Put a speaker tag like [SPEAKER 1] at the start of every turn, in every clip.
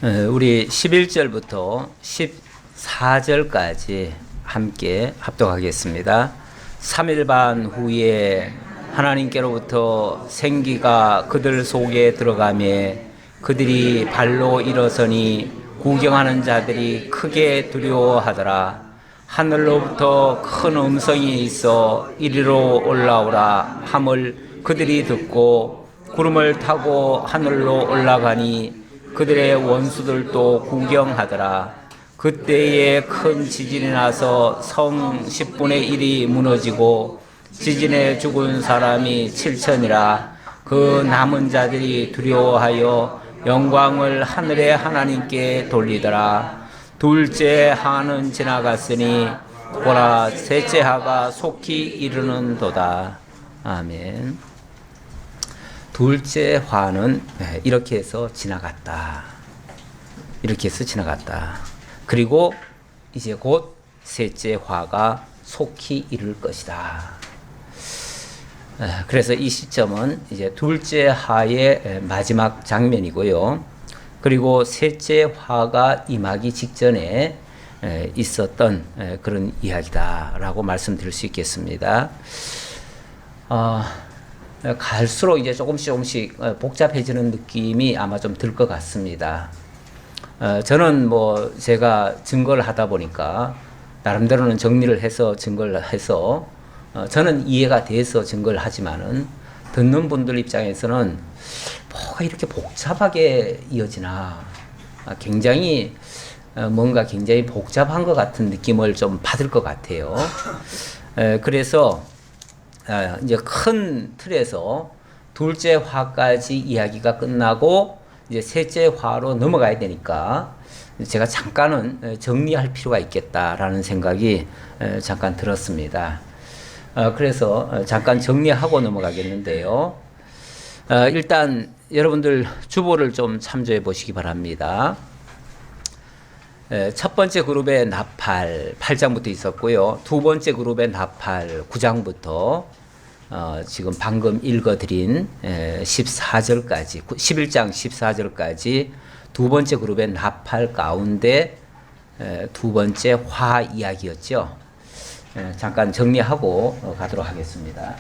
[SPEAKER 1] 우리 11절부터 14절까지 함께 합독하겠습니다. 3일 반 후에 하나님께로부터 생기가 그들 속에 들어가며 그들이 발로 일어서니 구경하는 자들이 크게 두려워하더라. 하늘로부터 큰 음성이 있어 이리로 올라오라 함을 그들이 듣고 구름을 타고 하늘로 올라가니 그들의 원수들도 구경하더라. 그때에 큰 지진이 나서 성 10분의 1이 무너지고 지진에 죽은 사람이 7천이라. 그 남은 자들이 두려워하여 영광을 하늘의 하나님께 돌리더라. 둘째 하는 지나갔으니 보라 셋째 하가 속히 이르는도다. 아멘. 둘째 화는 이렇게 해서 지나갔다. 이렇게 해서 지나갔다. 그리고 이제 곧 셋째 화가 속히 이룰 것이다. 그래서 이 시점은 이제 둘째 화의 마지막 장면이고요. 그리고 셋째 화가 임하기 직전에 있었던 그런 이야기다라고 말씀드릴 수 있겠습니다. 갈수록 이제 조금씩 복잡해지는 느낌이 아마 좀 들 것 같습니다. 저는 뭐 제가 증거를 하다 보니까 나름대로는 정리를 해서 증거를 해서 저는 이해가 돼서 증거를 하지만은 듣는 분들 입장에서는 뭐가 이렇게 복잡하게 이어지나 굉장히 뭔가 굉장히 복잡한 것 같은 느낌을 좀 받을 것 같아요. 그래서 이제 큰 틀에서 둘째 화까지 이야기가 끝나고 이제 셋째 화로 넘어가야 되니까 제가 잠깐은 정리할 필요가 있겠다라는 생각이 잠깐 들었습니다. 그래서 잠깐 정리하고 넘어가겠는데요. 일단 여러분들 주보를 좀 참조해 보시기 바랍니다. 첫 번째 그룹의 나팔 8장부터 있었고요. 두 번째 그룹의 나팔 9장부터 지금 방금 읽어드린 14절까지 11장 14절까지 두 번째 그룹의 나팔 가운데 두 번째 화 이야기였죠. 잠깐 정리하고 가도록 하겠습니다.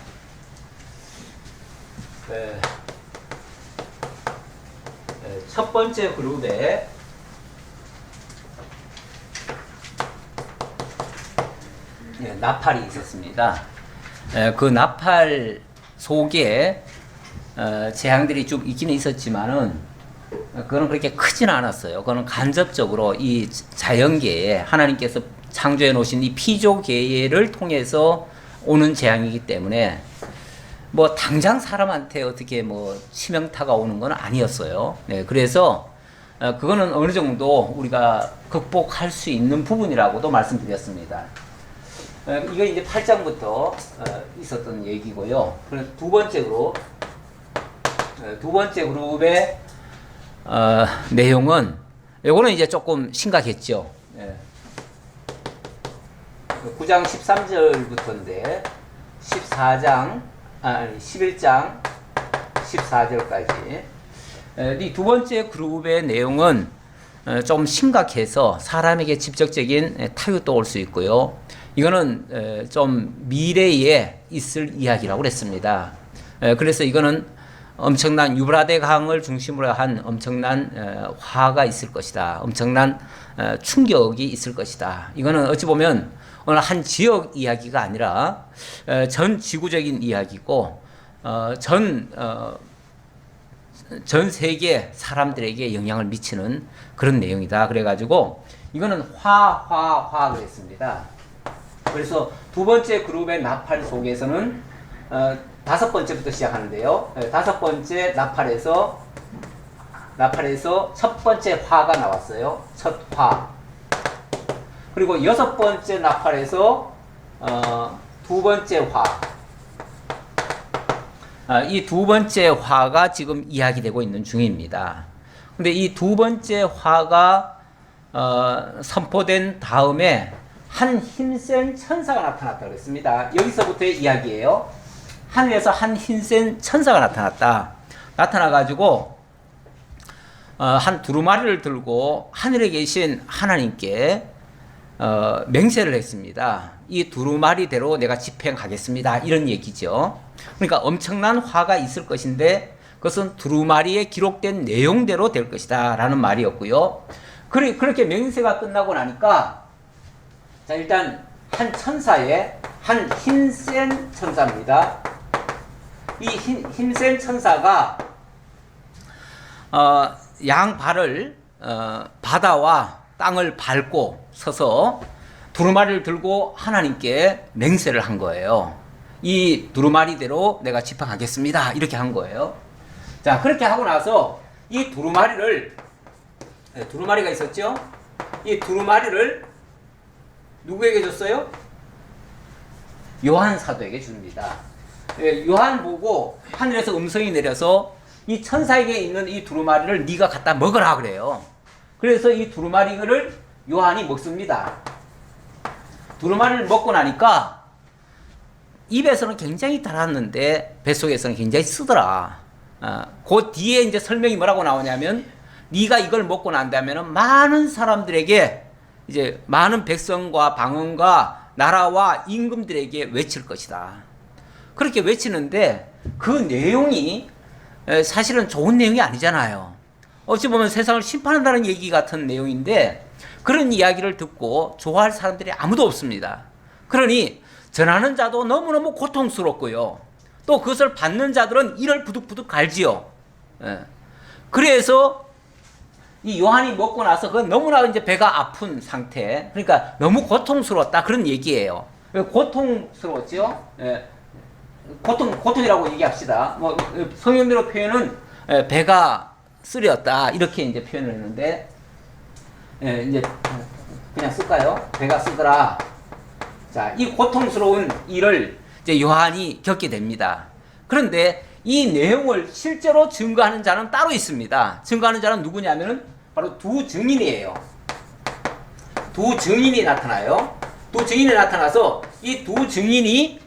[SPEAKER 1] 첫 번째 그룹의 나팔이 있었습니다. 그 나팔 속에 재앙들이 좀 있기는 있었지만은 그거는 그렇게 크지는 않았어요. 그거는 간접적으로 이 자연계에 하나님께서 창조해 놓으신 이 피조계를 통해서 오는 재앙이기 때문에 뭐 당장 사람한테 어떻게 뭐 치명타가 오는 건 아니었어요. 그래서 그거는 어느 정도 우리가 극복할 수 있는 부분이라고도 말씀드렸습니다. 이거 이제 8장부터 있었던 얘기고요. 그래서 두 번째 그룹의 내용은 요거는 이제 조금 심각했죠. 9장 13절부터인데 11장 14절까지 이 두 번째 그룹의 내용은 좀 심각해서 사람에게 직접적인 타격도 올 수 있고요. 이거는 좀 미래에 있을 이야기라고 그랬습니다. 그래서 이거는 엄청난 유브라데 강을 중심으로 한 엄청난 화가 있을 것이다. 엄청난 충격이 있을 것이다. 이거는 어찌 보면 어느 한 지역 이야기가 아니라 전 지구적인 이야기고 전 세계 사람들에게 영향을 미치는 그런 내용이다. 그래가지고 이거는 화 그랬습니다. 그래서 두 번째 그룹의 나팔 속에서는 다섯 번째부터 시작하는데요. 다섯 번째 나팔에서 첫 번째 화가 나왔어요. 첫 화. 그리고 여섯 번째 나팔에서 두 번째 화. 이 두 번째 화가 지금 이야기되고 있는 중입니다. 근데 이 두 번째 화가 선포된 다음에 한 힘센 천사가 나타났다고 했습니다. 여기서부터의 이야기예요. 하늘에서 한 힘센 천사가 나타났다. 나타나가지고 한 두루마리를 들고 하늘에 계신 하나님께 맹세를 했습니다. 이 두루마리대로 내가 집행하겠습니다. 이런 얘기죠. 그러니까 엄청난 화가 있을 것인데 그것은 두루마리에 기록된 내용대로 될 것이다 라는 말이었고요. 그렇게 맹세가 끝나고 나니까 자, 일단 한 천사의 한 힘센 천사입니다. 이 힘센 천사가 양발을 바다와 땅을 밟고 서서 두루마리를 들고 하나님께 맹세를 한 거예요. 이 두루마리대로 내가 집행하겠습니다. 이렇게 한 거예요. 자, 그렇게 하고 나서 이 두루마리가 있었죠? 이 두루마리를 누구에게 줬어요? 요한 사도에게 줍니다. 요한 보고 하늘에서 음성이 내려서 이 천사에게 있는 이 두루마리를 네가 갖다 먹으라 그래요. 그래서 이 두루마리를 요한이 먹습니다. 두루마리를 먹고 나니까 입에서는 굉장히 달았는데 뱃속에서는 굉장히 쓰더라. 그 뒤에 이제 설명이 뭐라고 나오냐면 네가 이걸 먹고 난다면 많은 사람들에게 이제 많은 백성과 방언과 나라와 임금들에게 외칠 것이다. 그렇게 외치는데 그 내용이 사실은 좋은 내용이 아니잖아요. 어찌 보면 세상을 심판한다는 얘기 같은 내용인데 그런 이야기를 듣고 좋아할 사람들이 아무도 없습니다. 그러니 전하는 자도 너무너무 고통스럽고요. 또 그것을 받는 자들은 이를 부득부득 갈지요. 그래서 이 요한이 먹고 나서 그건 너무나 이제 배가 아픈 상태. 그러니까 너무 고통스러웠다. 그런 얘기예요. 고통스러웠죠? 고통이라고 얘기합시다. 뭐, 성경대로 표현은 배가 쓰렸다. 이렇게 이제 표현을 했는데, 이제 그냥 쓸까요? 배가 쓰더라. 자, 이 고통스러운 일을 이제 요한이 겪게 됩니다. 그런데 이 내용을 실제로 증거하는 자는 따로 있습니다. 증거하는 자는 누구냐면은 바로 두 증인이에요. 두 증인이 나타나요. 두 증인이 나타나서 이 두 증인이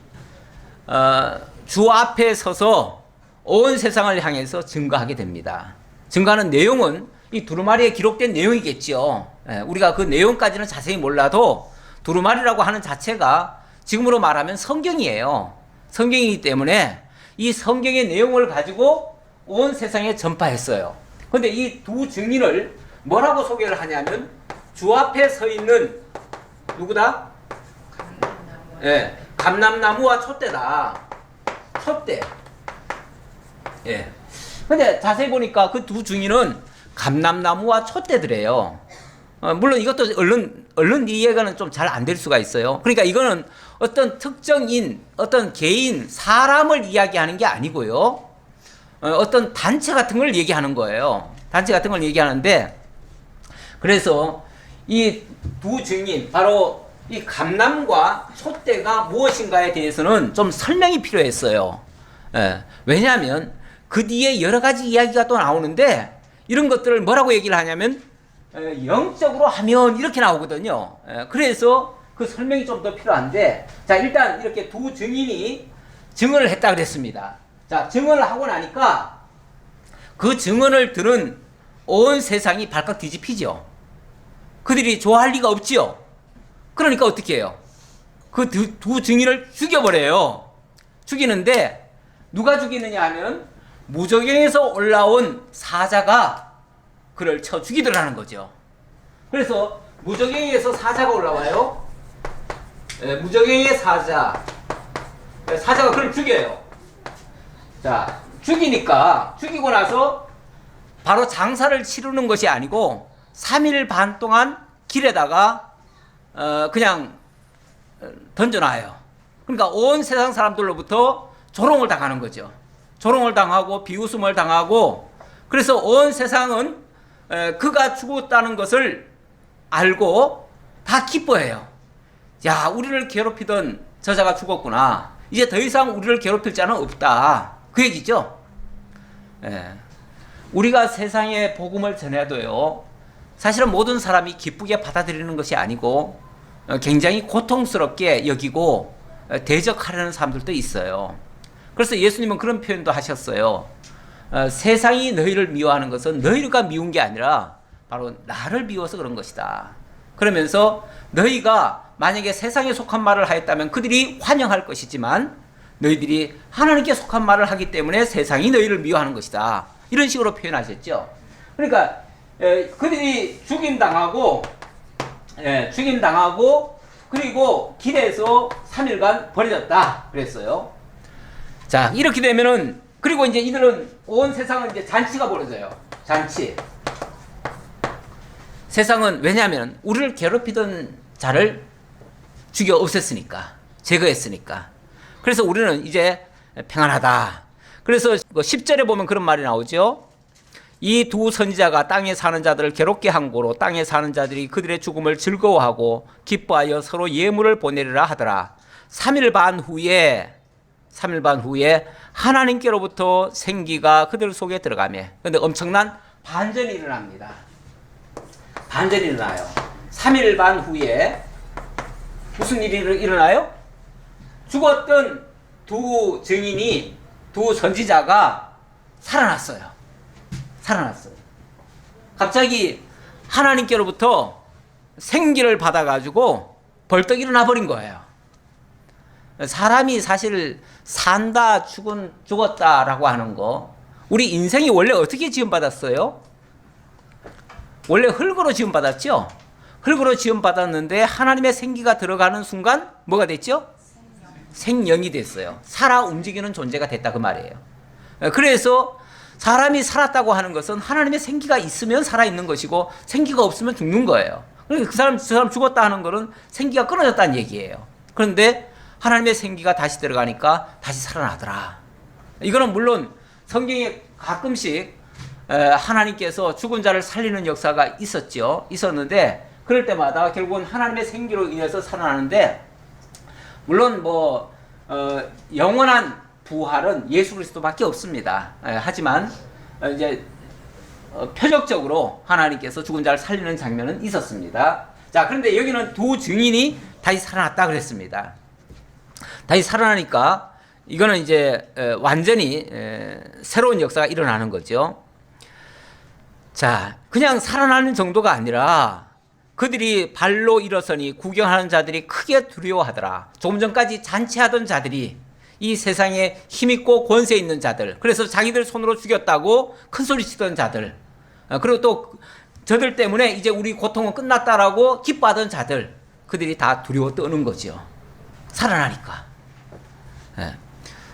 [SPEAKER 1] 주 앞에 서서 온 세상을 향해서 증거하게 됩니다. 증거하는 내용은 이 두루마리에 기록된 내용이겠죠. 우리가 그 내용까지는 자세히 몰라도 두루마리라고 하는 자체가 지금으로 말하면 성경이에요. 성경이기 때문에 이 성경의 내용을 가지고 온 세상에 전파했어요. 그런데 이 두 증인을 뭐라고 소개를 하냐면 주 앞에 서 있는 누구다? 감람나무와 촛대다. 촛대. 근데 자세히 보니까 그 두 증인은 감람나무와 촛대들이에요. 물론 이것도 얼른 이해가 좀 잘 안 될 수가 있어요. 그러니까 이거는 어떤 특정인, 어떤 개인, 사람을 이야기하는 게 아니고요. 어떤 단체 같은 걸 얘기하는 거예요. 단체 같은 걸 얘기하는데, 그래서 이 두 증인, 바로 이 감람과 촛대가 무엇인가에 대해서는 좀 설명이 필요했어요. 왜냐하면 그 뒤에 여러 가지 이야기가 또 나오는데, 이런 것들을 뭐라고 얘기를 하냐면, 영적으로 하면 이렇게 나오거든요. 그래서 그 설명이 좀 더 필요한데, 자, 일단 이렇게 두 증인이 증언을 했다 그랬습니다. 자, 증언을 하고 나니까 그 증언을 들은 온 세상이 발칵 뒤집히죠. 그들이 좋아할 리가 없지요. 그러니까 어떻게 해요? 그 두 증인을 죽여버려요. 죽이는데 누가 죽이느냐 하면 무저갱에서 올라온 사자가 그를 쳐 죽이더라는 거죠. 그래서 무저갱에서 사자가 올라와요. 무저갱의 사자가 그를 죽여요. 자, 죽이고 나서 바로 장사를 치르는 것이 아니고 3일 반 동안 길에다가 그냥 던져놔요. 그러니까 온 세상 사람들로부터 조롱을 당하는 거죠. 조롱을 당하고 비웃음을 당하고, 그래서 온 세상은 그가 죽었다는 것을 알고 다 기뻐해요. 야, 우리를 괴롭히던 저자가 죽었구나. 이제 더 이상 우리를 괴롭힐 자는 없다. 그 얘기죠. 우리가 세상에 복음을 전해도요, 사실은 모든 사람이 기쁘게 받아들이는 것이 아니고 굉장히 고통스럽게 여기고 대적하려는 사람들도 있어요. 그래서 예수님은 그런 표현도 하셨어요. 세상이 너희를 미워하는 것은 너희가 미운 게 아니라 바로 나를 미워서 그런 것이다. 그러면서 너희가 만약에 세상에 속한 말을 하였다면 그들이 환영할 것이지만 너희들이 하나님께 속한 말을 하기 때문에 세상이 너희를 미워하는 것이다. 이런 식으로 표현하셨죠. 그러니까 그들이 죽임당하고 그리고 길에서 3일간 버려졌다 그랬어요. 자, 이렇게 되면은 그리고 이제 이들은 온 세상은 이제 잔치가 벌어져요. 잔치. 세상은 왜냐하면 우리를 괴롭히던 자를 죽여 없앴으니까, 제거했으니까. 그래서 우리는 이제 평안하다. 그래서 10절에 보면 그런 말이 나오죠. 이 두 선지자가 땅에 사는 자들을 괴롭게 한 고로 땅에 사는 자들이 그들의 죽음을 즐거워하고 기뻐하여 서로 예물을 보내리라 하더라. 3일 반 후에 하나님께로부터 생기가 그들 속에 들어가며, 그런데 엄청난 반전이 일어납니다. 반전이 일어나요. 3일 반 후에 무슨 일이 일어나요? 죽었던 두 증인이, 두 선지자가 살아났어요. 갑자기 하나님께로부터 생기를 받아가지고 벌떡 일어나 버린 거예요. 사람이 사실 산다, 죽었다라고 하는 거, 우리 인생이 원래 어떻게 지음받았어요? 원래 흙으로 지음받았죠? 흙으로 지음받았는데 하나님의 생기가 들어가는 순간 뭐가 됐죠? 생명이 됐어요. 살아 움직이는 존재가 됐다 그 말이에요. 그래서 사람이 살았다고 하는 것은 하나님의 생기가 있으면 살아있는 것이고 생기가 없으면 죽는 거예요. 그러니까 그 사람 죽었다 하는 것은 생기가 끊어졌다는 얘기예요. 그런데 하나님의 생기가 다시 들어가니까 다시 살아나더라. 이거는 물론 성경에 가끔씩 하나님께서 죽은 자를 살리는 역사가 있었는데 그럴 때마다 결국은 하나님의 생기로 인해서 살아나는데, 물론 영원한 부활은 예수 그리스도밖에 없습니다. 하지만 이제 표적적으로 하나님께서 죽은 자를 살리는 장면은 있었습니다. 자, 그런데 여기는 두 증인이 다시 살아났다 그랬습니다. 다시 살아나니까 이거는 이제 완전히 새로운 역사가 일어나는 거죠. 자, 그냥 살아나는 정도가 아니라 그들이 발로 일어서니 구경하는 자들이 크게 두려워하더라. 조금 전까지 잔치하던 자들이, 이 세상에 힘있고 권세 있는 자들, 그래서 자기들 손으로 죽였다고 큰소리 치던 자들, 그리고 또 저들 때문에 이제 우리 고통은 끝났다라고 기뻐하던 자들, 그들이 다 두려워 떠는 거죠. 살아나니까.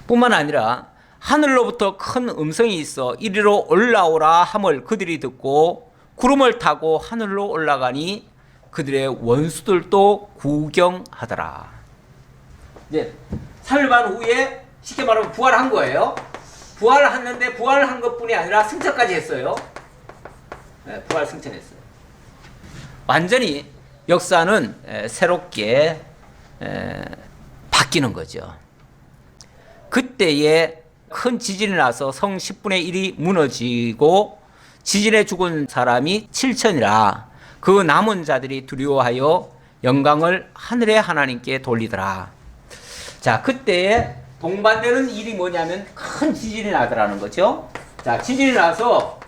[SPEAKER 1] 뿐만 아니라 하늘로부터 큰 음성이 있어 이리로 올라오라 함을 그들이 듣고 구름을 타고 하늘로 올라가니 그들의 원수들도 구경하더라. 이제 3일 반 후에 쉽게 말하면 부활한 거예요. 부활했는데 부활한 것뿐이 아니라 승천까지 했어요. 부활 승천했어요. 완전히 역사는 새롭게 바뀌는 거죠. 그때에 큰 지진이 나서 성 10분의 1이 무너지고 지진에 죽은 사람이 7천이라. 그 남은 자들이 두려워하여 영광을 하늘의 하나님께 돌리더라. 자, 그때에 동반되는 일이 뭐냐면 큰 지진이 나더라는 거죠. 자, 지진이 나서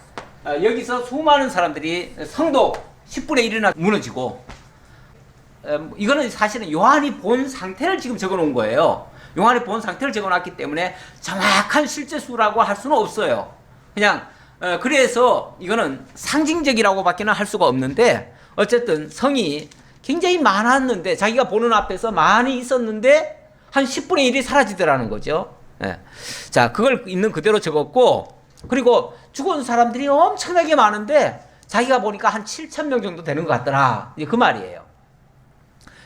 [SPEAKER 1] 여기서 수많은 사람들이 성도 10분의 1이나 무너지고, 이거는 사실은 요한이 본 상태를 지금 적어 놓은 거예요. 요한이 본 상태를 적어 놨기 때문에 정확한 실제 수라고 할 수는 없어요. 그냥 그래서 이거는 상징적이라고 밖에는 할 수가 없는데, 어쨌든 성이 굉장히 많았는데, 자기가 보는 앞에서 많이 있었는데 한 10분의 1이 사라지더라는 거죠. 자, 그걸 있는 그대로 적었고, 그리고 죽은 사람들이 엄청나게 많은데 자기가 보니까 한 7천 명 정도 되는 것 같더라. 그 말이에요.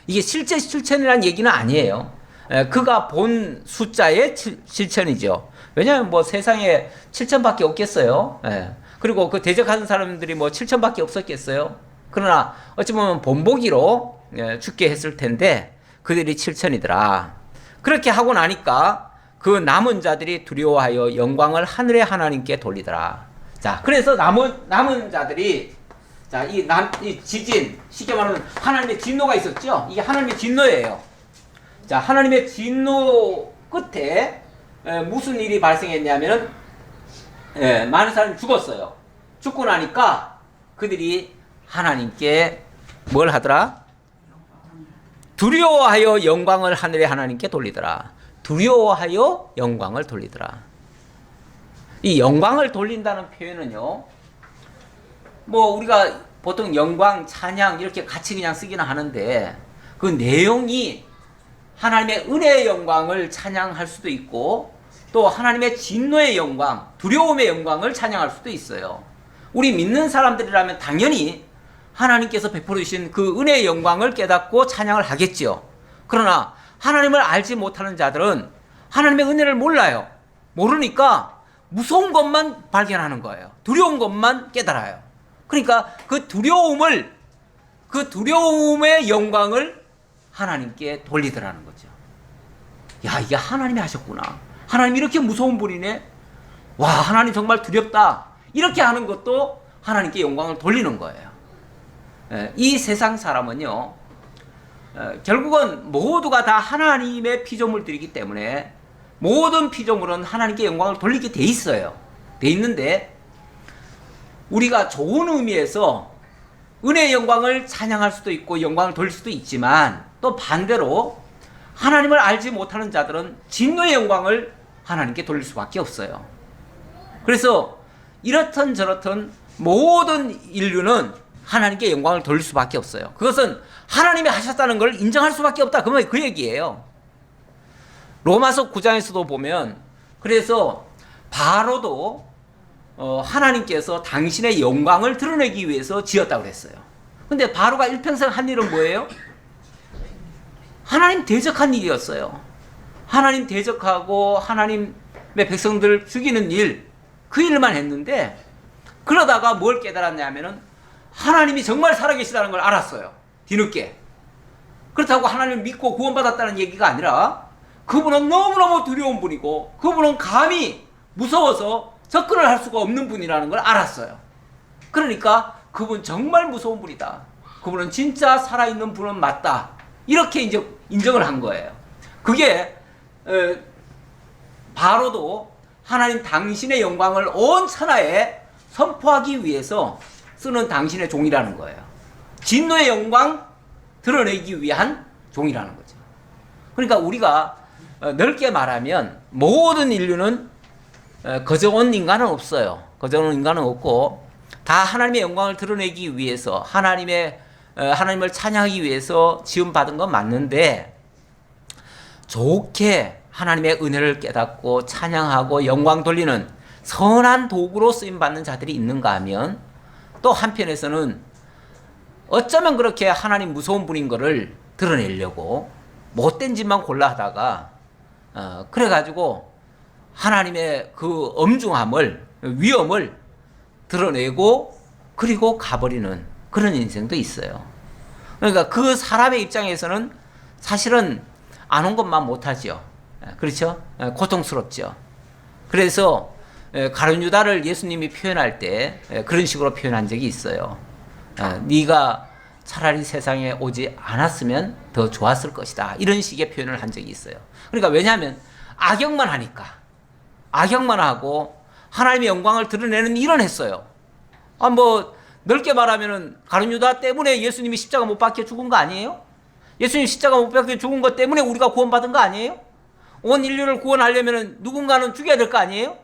[SPEAKER 1] 이게 실제 7천이라는 얘기는 아니에요. 그가 본 숫자의 7천이죠. 왜냐하면 세상에 7천밖에 없겠어요. 그리고 그 대적하는 사람들이 7천밖에 없었겠어요. 그러나 어찌 보면 본보기로 죽게 했을 텐데 그들이 7천이더라. 그렇게 하고 나니까 그 남은 자들이 두려워하여 영광을 하늘의 하나님께 돌리더라. 자, 그래서 남은 자들이, 자, 이 지진, 쉽게 말하면 하나님의 진노가 있었죠. 이게 하나님의 진노예요. 자, 하나님의 진노 끝에 무슨 일이 발생했냐면은 예, 많은 사람이 죽었어요. 죽고 나니까 그들이 하나님께 뭘 하더라? 두려워하여 영광을 하늘의 하나님께 돌리더라. 두려워하여 영광을 돌리더라. 이 영광을 돌린다는 표현은요, 뭐 우리가 보통 영광, 찬양 이렇게 같이 그냥 쓰기는 하는데 그 내용이 하나님의 은혜의 영광을 찬양할 수도 있고 또 하나님의 진노의 영광, 두려움의 영광을 찬양할 수도 있어요. 우리 믿는 사람들이라면 당연히 하나님께서 베풀어 주신 그 은혜의 영광을 깨닫고 찬양을 하겠죠. 그러나 하나님을 알지 못하는 자들은 하나님의 은혜를 몰라요. 모르니까 무서운 것만 발견하는 거예요. 두려운 것만 깨달아요. 그러니까 그 두려움의 영광을 하나님께 돌리더라는 거죠. 야, 이게 하나님이 하셨구나. 하나님 이렇게 무서운 분이네. 와, 하나님 정말 두렵다. 이렇게 하는 것도 하나님께 영광을 돌리는 거예요. 이 세상 사람은요, 결국은 모두가 다 하나님의 피조물들이기 때문에 모든 피조물은 하나님께 영광을 돌리게 돼 있어요. 돼 있는데 우리가 좋은 의미에서 은혜의 영광을 찬양할 수도 있고 영광을 돌릴 수도 있지만 또 반대로 하나님을 알지 못하는 자들은 진노의 영광을 하나님께 돌릴 수밖에 없어요. 그래서 이렇든 저렇든 모든 인류는 하나님께 영광을 돌릴 수밖에 없어요. 그것은 하나님이 하셨다는 걸 인정할 수밖에 없다. 그 얘기예요. 로마서 9장에서도 보면 그래서 바로도 하나님께서 당신의 영광을 드러내기 위해서 지었다고 그랬어요. 근데 바로가 일평생 한 일은 뭐예요? 하나님 대적한 일이었어요. 하나님 대적하고 하나님의 백성들 죽이는 일, 그 일만 했는데 그러다가 뭘 깨달았냐면은 하나님이 정말 살아계시다는 걸 알았어요. 뒤늦게. 그렇다고 하나님을 믿고 구원받았다는 얘기가 아니라 그분은 너무너무 두려운 분이고 그분은 감히 무서워서 접근을 할 수가 없는 분이라는 걸 알았어요. 그러니까 그분 정말 무서운 분이다. 그분은 진짜 살아있는 분은 맞다. 이렇게 이제 인정을 한 거예요. 그게 바로도 하나님 당신의 영광을 온 천하에 선포하기 위해서 쓰는 당신의 종이라는 거예요. 진노의 영광 드러내기 위한 종이라는 거죠. 그러니까 우리가 넓게 말하면 모든 인류는 거저온 인간은 없어요. 거저온 인간은 없고 다 하나님의 영광을 드러내기 위해서 하나님을 찬양하기 위해서 지음받은 건 맞는데 좋게 하나님의 은혜를 깨닫고 찬양하고 영광 돌리는 선한 도구로 쓰임받는 자들이 있는가 하면 또 한편에서는 어쩌면 그렇게 하나님 무서운 분인 거를 드러내려고 못된 짓만 골라 하다가 그래가지고 하나님의 그 엄중함을 위엄을 드러내고 그리고 가버리는 그런 인생도 있어요. 그러니까 그 사람의 입장에서는 사실은 안 온 것만 못하죠. 그렇죠? 고통스럽죠. 그래서 가룟 유다를 예수님이 표현할 때 그런 식으로 표현한 적이 있어요. 네가 차라리 세상에 오지 않았으면 더 좋았을 것이다. 이런 식의 표현을 한 적이 있어요. 그러니까 왜냐하면 악역만 하니까. 악역만 하고 하나님의 영광을 드러내는 일은 했어요. 넓게 말하면은 가룟 유다 때문에 예수님이 십자가 못 박혀 죽은 거 아니에요? 예수님 십자가 못 박혀 죽은 것 때문에 우리가 구원받은 거 아니에요? 온 인류를 구원하려면은 누군가는 죽여야 될 거 아니에요?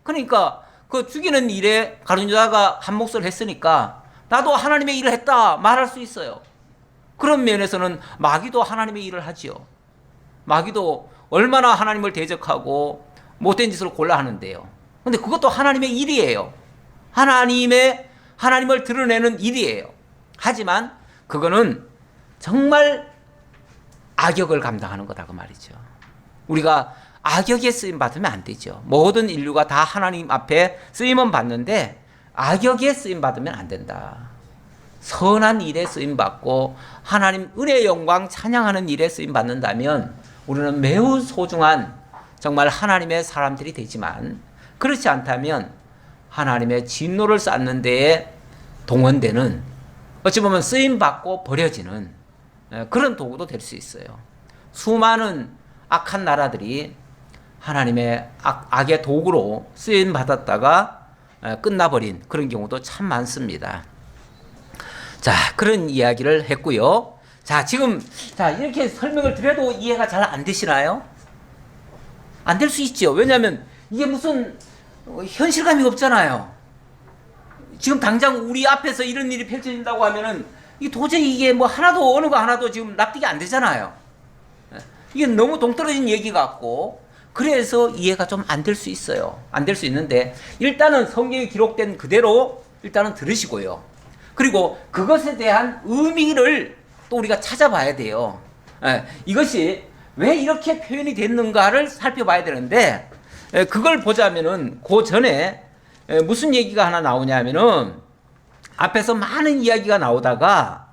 [SPEAKER 1] 그러니까 그 죽이는 일에 가룟 유다가 한 몫을 했으니까 나도 하나님의 일을 했다 말할 수 있어요. 그런 면에서는 마귀도 하나님의 일을 하지요. 마귀도 얼마나 하나님을 대적하고 못된 짓을 골라 하는데요. 근데 그것도 하나님의 일이에요. 하나님을 드러내는 일이에요. 하지만 그거는 정말 악역을 감당하는 거다 그 말이죠. 우리가 악역에 쓰임 받으면 안 되죠. 모든 인류가 다 하나님 앞에 쓰임은 받는데 악역에 쓰임 받으면 안 된다. 선한 일에 쓰임 받고 하나님 은혜의 영광 찬양하는 일에 쓰임 받는다면 우리는 매우 소중한 정말 하나님의 사람들이 되지만 그렇지 않다면 하나님의 진노를 쌓는 데에 동원되는 어찌 보면 쓰임 받고 버려지는 그런 도구도 될 수 있어요. 수많은 악한 나라들이 하나님의 악의 도구로 쓰임 받았다가 끝나버린 그런 경우도 참 많습니다. 자, 그런 이야기를 했고요. 자, 지금 이렇게 설명을 드려도 이해가 잘 안 되시나요? 안 될 수 있죠. 왜냐하면 이게 무슨 현실감이 없잖아요. 지금 당장 우리 앞에서 이런 일이 펼쳐진다고 하면은 도저히 이게 뭐 하나도 어느 거 하나도 지금 납득이 안 되잖아요. 이게 너무 동떨어진 얘기 같고 그래서 이해가 좀 안 될 수 있어요. 안 될 수 있는데 일단은 성경에 기록된 그대로 일단은 들으시고요. 그리고 그것에 대한 의미를 또 우리가 찾아봐야 돼요. 이것이 왜 이렇게 표현이 됐는가를 살펴봐야 되는데 그걸 보자면은 그 전에 무슨 얘기가 하나 나오냐면은 앞에서 많은 이야기가 나오다가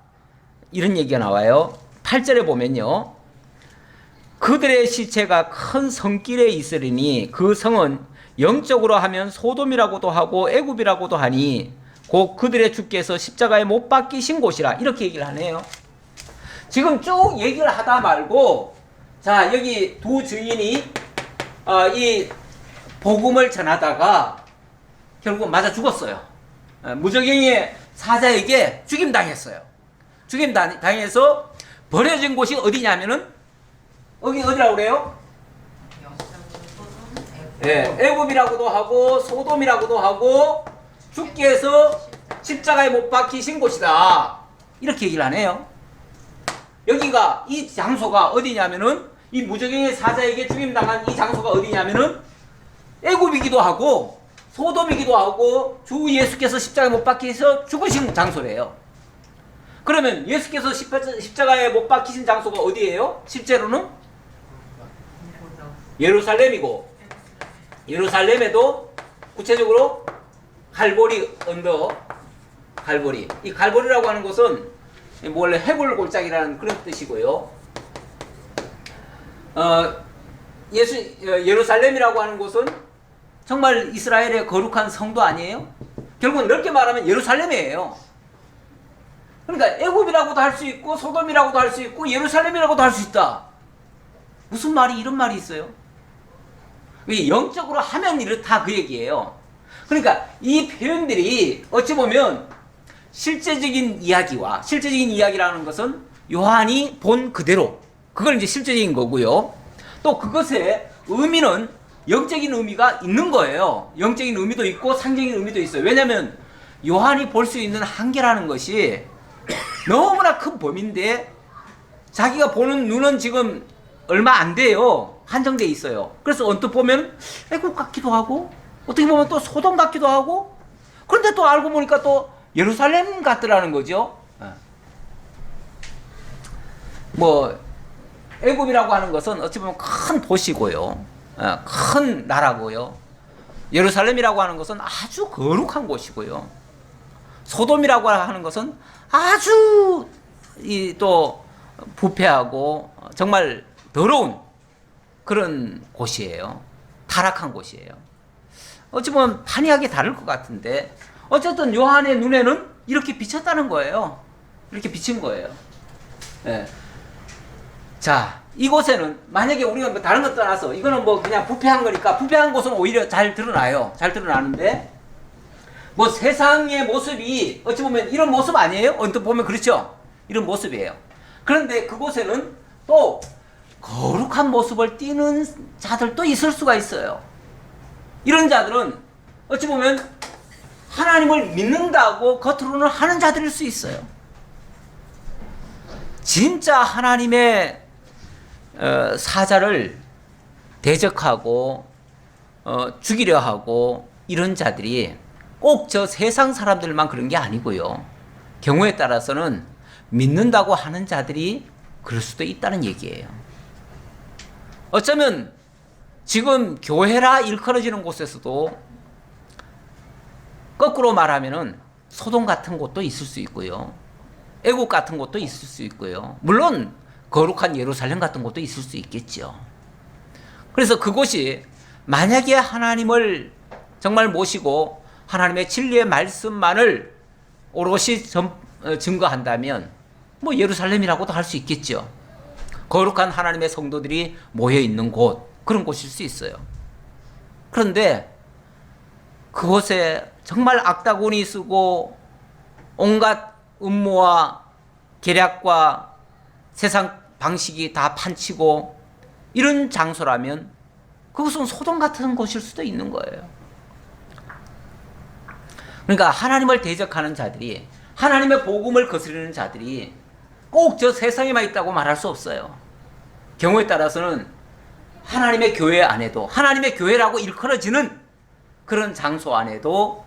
[SPEAKER 1] 이런 얘기가 나와요. 8절에 보면요. 그들의 시체가 큰 성길에 있으리니 그 성은 영적으로 하면 소돔이라고도 하고 애굽이라고도 하니 곧 그들의 주께서 십자가에 못 박히신 곳이라 이렇게 얘기를 하네요. 지금 쭉 얘기를 하다 말고 자 여기 두 증인이 이 복음을 전하다가 결국 맞아 죽었어요. 무적행의 사자에게 죽임당했어요. 죽임당해서 버려진 곳이 어디냐면은 여기 어디라고 그래요? 애굽이라고도 하고 소돔이라고도 하고 주께서 십자가에 못 박히신 곳이다. 이렇게 얘기를 하네요. 여기가 이 장소가 어디냐면은 이 무적행의 사자에게 죽임당한 이 장소가 어디냐면은 애굽이기도 하고 소돔이기도 하고 주 예수께서 십자가에 못 박히셔서 죽으신 장소래요. 그러면 예수께서 십자가에 못 박히신 장소가 어디예요? 실제로는 예루살렘이고 예루살렘에도 구체적으로 갈보리 언덕 갈보리 이 갈보리라고 하는 곳은 원래 해골골짜기라는 그런 뜻이고요. 예루살렘이라고 하는 곳은 정말 이스라엘의 거룩한 성도 아니에요? 결국 넓게 말하면 예루살렘이에요. 그러니까 애굽이라고도 할 수 있고 소돔이라고도 할 수 있고 예루살렘이라고도 할 수 있다. 무슨 말이 이런 말이 있어요? 영적으로 하면 이렇다 그 얘기예요. 그러니까 이 표현들이 어찌 보면 실제적인 이야기와 실제적인 이야기라는 것은 요한이 본 그대로 그걸 이제 실제적인 거고요. 또 그것의 의미는 영적인 의미가 있는 거예요. 영적인 의미도 있고 상징적인 의미도 있어요. 왜냐하면 요한이 볼 수 있는 한계라는 것이 너무나 큰 범위인데 자기가 보는 눈은 지금 얼마 안 돼요. 한정돼 있어요. 그래서 언뜻 보면 애국 같기도 하고 어떻게 보면 또 소돔 같기도 하고 그런데 또 알고 보니까 또 예루살렘 같더라는 거죠. 뭐 애굽이라고 하는 것은 어찌 보면 큰 도시고요. 큰 나라고요. 예루살렘이라고 하는 것은 아주 거룩한 곳이고요. 소돔이라고 하는 것은 아주 또 부패하고 정말 더러운 그런 곳이에요. 타락한 곳이에요. 어찌 보면 판이하게 다를 것 같은데 어쨌든 요한의 눈에는 이렇게 비쳤다는 거예요. 이렇게 비친 거예요. 네. 자, 이곳에는 만약에 우리가 뭐 다른 것 떠나서 이거는 뭐 그냥 부패한 거니까 부패한 곳은 오히려 잘 드러나요. 잘 드러나는데 뭐 세상의 모습이 어찌 보면 이런 모습 아니에요? 언뜻 보면 그렇죠? 이런 모습이에요. 그런데 그곳에는 또 거룩한 모습을 띠는 자들도 있을 수가 있어요. 이런 자들은 어찌 보면 하나님을 믿는다고 겉으로는 하는 자들일 수 있어요. 진짜 하나님의 사자를 대적하고 죽이려 하고 이런 자들이 꼭 저 세상 사람들만 그런 게 아니고요. 경우에 따라서는 믿는다고 하는 자들이 그럴 수도 있다는 얘기예요. 어쩌면 지금 교회라 일컬어지는 곳에서도 거꾸로 말하면은 소돔 같은 곳도 있을 수 있고요. 애국 같은 곳도 있을 수 있고요. 물론 거룩한 예루살렘 같은 곳도 있을 수 있겠죠. 그래서 그곳이 만약에 하나님을 정말 모시고 하나님의 진리의 말씀만을 오롯이 증거한다면 뭐 예루살렘이라고도 할 수 있겠죠. 거룩한 하나님의 성도들이 모여 있는 곳, 그런 곳일 수 있어요. 그런데 그곳에 정말 악다구니 쓰고 온갖 음모와 계략과 세상 방식이 다 판치고 이런 장소라면 그것은 소돔 같은 곳일 수도 있는 거예요. 그러니까 하나님을 대적하는 자들이, 하나님의 복음을 거스르는 자들이 꼭 저 세상에만 있다고 말할 수 없어요. 경우에 따라서는 하나님의 교회 안에도, 하나님의 교회라고 일컬어지는 그런 장소 안에도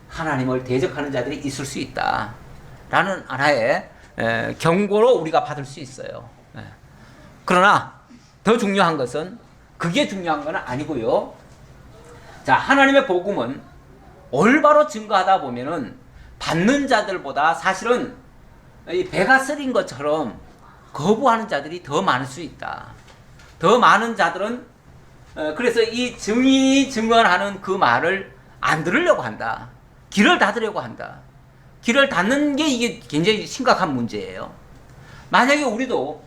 [SPEAKER 1] 하나님을 대적하는 자들이 있을 수 있다라는 하나의 경고로 우리가 받을 수 있어요. 그러나 더 중요한 것은, 그게 중요한 건 아니고요. 자, 하나님의 복음은 올바로 증거하다 보면은 받는 자들보다 사실은 이 배가 쓰린 것처럼 거부하는 자들이 더 많을 수 있다. 더 많은 자들은 그래서 이 증인이 증언하는 그 말을 안 들으려고 한다. 귀를 닫으려고 한다. 귀를 닫는 게 이게 굉장히 심각한 문제예요. 만약에 우리도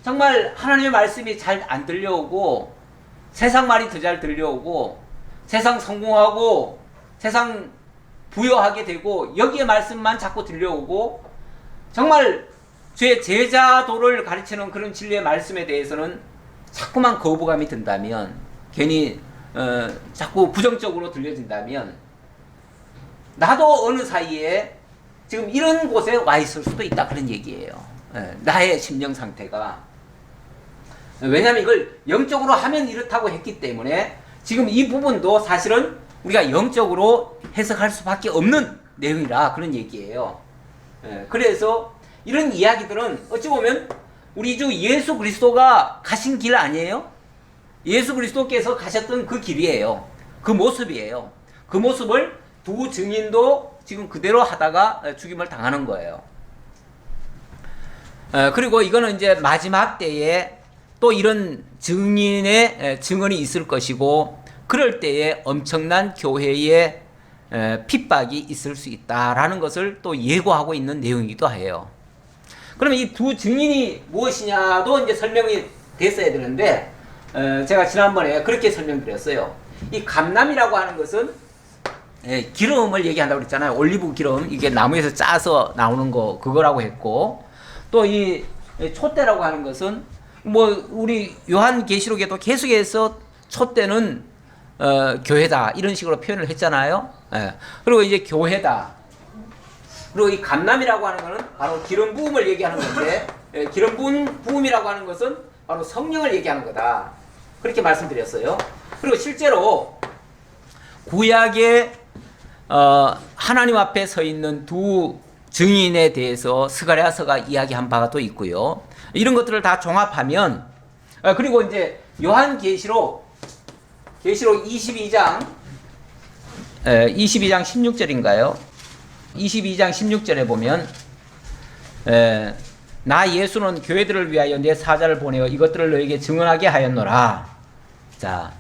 [SPEAKER 1] 정말 하나님의 말씀이 잘 안 들려오고 세상 말이 더 잘 들려오고 세상 성공하고 세상 부여하게 되고 여기에 말씀만 자꾸 들려오고 정말 주의 제자도를 가르치는 그런 진리의 말씀에 대해서는 자꾸만 거부감이 든다면, 괜히 자꾸 부정적으로 들려진다면 나도 어느 사이에 지금 이런 곳에 와 있을 수도 있다, 그런 얘기예요. 나의 심령 상태가. 왜냐하면 이걸 영적으로 하면 이렇다고 했기 때문에 지금 이 부분도 사실은 우리가 영적으로 해석할 수밖에 없는 내용이라 그런 얘기예요. 그래서 이런 이야기들은 어찌 보면 우리 주 예수 그리스도가 가신 길 아니에요? 예수 그리스도께서 가셨던 그 길이에요. 그 모습이에요. 그 모습을 두 증인도 지금 그대로 하다가 죽임을 당하는 거예요. 그리고 이거는 이제 마지막 때에 또 이런 증인의 증언이 있을 것이고, 그럴 때에 엄청난 교회의 핍박이 있을 수 있다라는 것을 또 예고하고 있는 내용이기도 해요. 그러면 이 두 증인이 무엇이냐도 이제 설명이 됐어야 되는데, 제가 지난번에 그렇게 설명드렸어요. 이 감람이라고 하는 것은 기름을 얘기한다고 그랬잖아요. 올리브 기름, 이게 나무에서 짜서 나오는 거, 그거라고 했고, 또 이 촛대라고 하는 것은 뭐 우리 요한계시록에도 계속해서 촛대는 교회다 이런 식으로 표현을 했잖아요. 그리고 이제 교회다. 그리고 이 감람이라고 하는 것은 바로 기름 부음을 얘기하는 건데, 기름 부음이라고 하는 것은 바로 성령을 얘기하는 거다. 그렇게 말씀드렸어요. 그리고 실제로 구약에 하나님 앞에 서 있는 두 증인에 대해서 스가랴서가 이야기한 바가 또 있고요. 이런 것들을 다 종합하면, 그리고 이제 요한계시록 22장 16절인가요? 22장 16절에 보면 나 예수는 교회들을 위하여 내 사자를 보내어 이것들을 너에게 증언하게 하였노라. 자,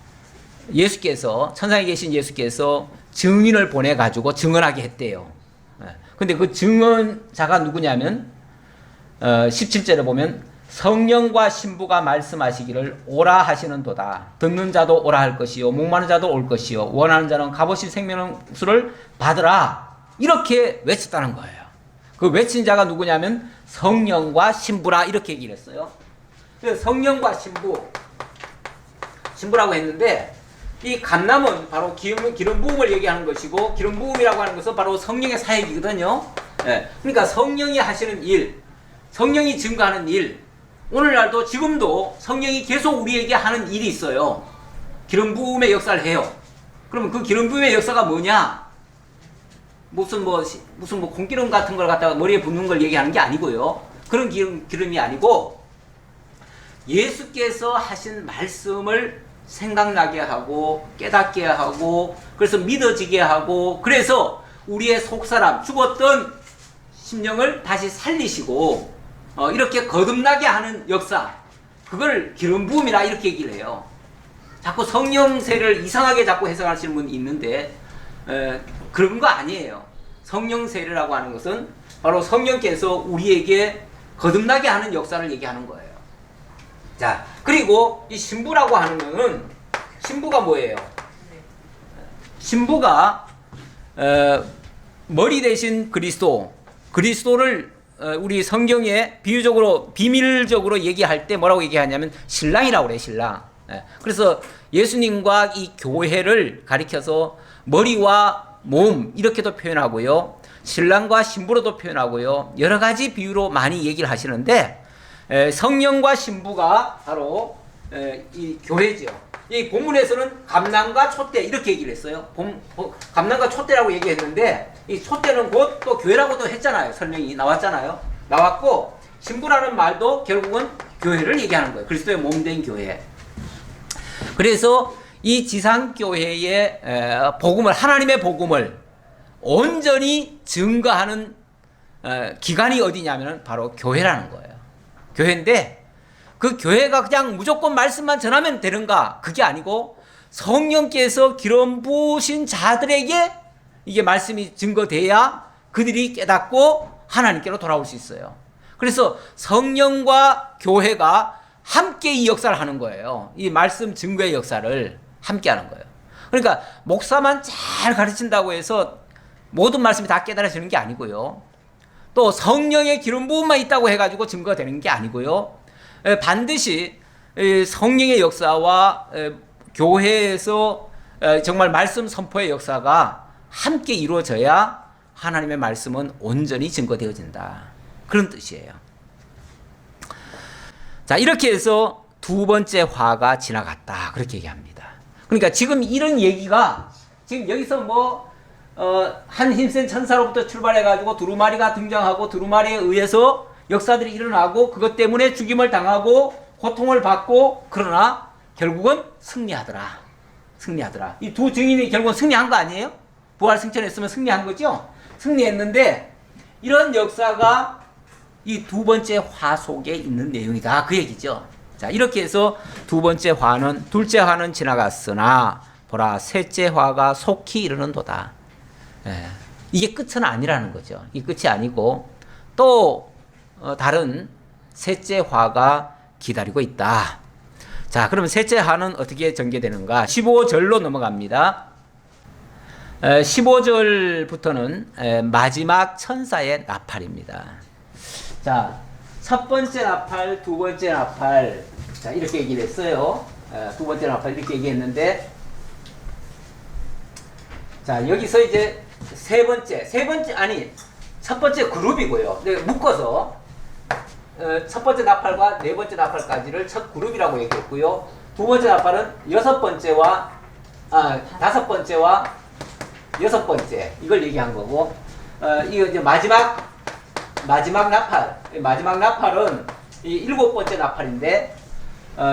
[SPEAKER 1] 예수께서, 천상에 계신 예수께서 증인을 보내가지고 증언하게 했대요. 근데 그 증언자가 누구냐면 17절에 보면 성령과 신부가 말씀하시기를 오라 하시는도다. 듣는 자도 오라 할 것이요 목마른 자도 올 것이요 원하는 자는 값없이 생명수를 받으라. 이렇게 외쳤다는 거예요. 그 외친 자가 누구냐면 성령과 신부라, 이렇게 얘기를 했어요. 그래서 성령과 신부라고 했는데, 이 감람은 바로 기름 부음을 얘기하는 것이고, 기름 부음이라고 하는 것은 바로 성령의 사역이거든요. 그러니까 성령이 하시는 일, 성령이 증거하는 일, 오늘날도 지금도 성령이 계속 우리에게 하는 일이 있어요. 기름 부음의 역사를 해요. 그러면 그 기름 부음의 역사가 뭐냐? 무슨 콩기름 같은 걸 갖다가 머리에 붓는 걸 얘기하는 게 아니고요. 그런 기름이 아니고, 예수께서 하신 말씀을 생각나게 하고 깨닫게 하고, 그래서 믿어지게 하고, 그래서 우리의 속사람, 죽었던 심령을 다시 살리시고 이렇게 거듭나게 하는 역사, 그걸 기름 부음이라 이렇게 얘기를 해요. 자꾸 성령세를 이상하게 자꾸 해석하시는 분이 있는데 그런 거 아니에요. 성령세례라고 하는 것은 바로 성령께서 우리에게 거듭나게 하는 역사를 얘기하는 거예요. 자, 그리고 이 신부라고 하는 거는 신부가 뭐예요? 신부가 머리 대신 그리스도를 우리 성경에 비유적으로 비밀적으로 얘기할 때 뭐라고 얘기하냐면 신랑이라고 그래요. 신랑. 그래서 예수님과 이 교회를 가리켜서 머리와 몸 이렇게도 표현하고요. 신랑과 신부로도 표현하고요. 여러 가지 비유로 많이 얘기를 하시는데 성령과 신부가 바로 이 교회죠. 이 본문에서는 감람과 촛대 이렇게 얘기를 했어요. 감람과 촛대라고 얘기했는데 이 촛대는 곧 또 교회라고도 했잖아요. 설명이 나왔잖아요. 나왔고 신부라는 말도 결국은 교회를 얘기하는 거예요. 그리스도의 몸된 교회. 그래서 이 지상교회의 복음을 하나님의 복음을 온전히 증거하는 기관이 어디냐면 바로 교회라는 거예요. 교회인데 그 교회가 그냥 무조건 말씀만 전하면 되는가? 그게 아니고 성령께서 기름 부으신 자들에게 이게 말씀이 증거돼야 그들이 깨닫고 하나님께로 돌아올 수 있어요. 그래서 성령과 교회가 함께 이 역사를 하는 거예요. 이 말씀 증거의 역사를 함께 하는 거예요. 그러니까 목사만 잘 가르친다고 해서 모든 말씀이 다 깨달아지는 게 아니고요. 또 성령의 기름 부음만 있다고 해가지고 증거가 되는 게 아니고요. 반드시 성령의 역사와 교회에서 정말 말씀 선포의 역사가 함께 이루어져야 하나님의 말씀은 온전히 증거되어진다. 그런 뜻이에요. 자, 이렇게 해서 두 번째 화가 지나갔다. 그렇게 얘기합니다. 그러니까 지금 이런 얘기가 지금 여기서 한 힘센 천사로부터 출발해가지고 두루마리가 등장하고 두루마리에 의해서 역사들이 일어나고 그것 때문에 죽임을 당하고 고통을 받고 그러나 결국은 승리하더라. 이 두 증인이 결국은 승리한 거 아니에요? 부활 승천했으면 승리한 거죠? 승리했는데 이런 역사가 이 두 번째 화 속에 있는 내용이다. 그 얘기죠. 자, 이렇게 해서 둘째 화는 지나갔으나 보라 셋째 화가 속히 이르는도다. 이게 끝은 아니라는 거죠. 이게 끝이 아니고 또 다른 셋째 화가 기다리고 있다. 자, 그러면 셋째 화는 어떻게 전개되는가? 15절로 넘어갑니다. 15절부터는 마지막 천사의 나팔입니다. 자, 첫 번째 나팔, 두 번째 나팔. 자, 이렇게 얘기를 했어요. 두 번째 나팔 이렇게 얘기했는데, 자, 여기서 이제 첫 번째 그룹이고요. 묶어서, 첫 번째 나팔과 네 번째 나팔까지를 첫 그룹이라고 얘기했고요. 두 번째 나팔은 다섯 번째와 여섯 번째, 이걸 얘기한 거고, 이거 이제 마지막 나팔은 이 일곱 번째 나팔인데,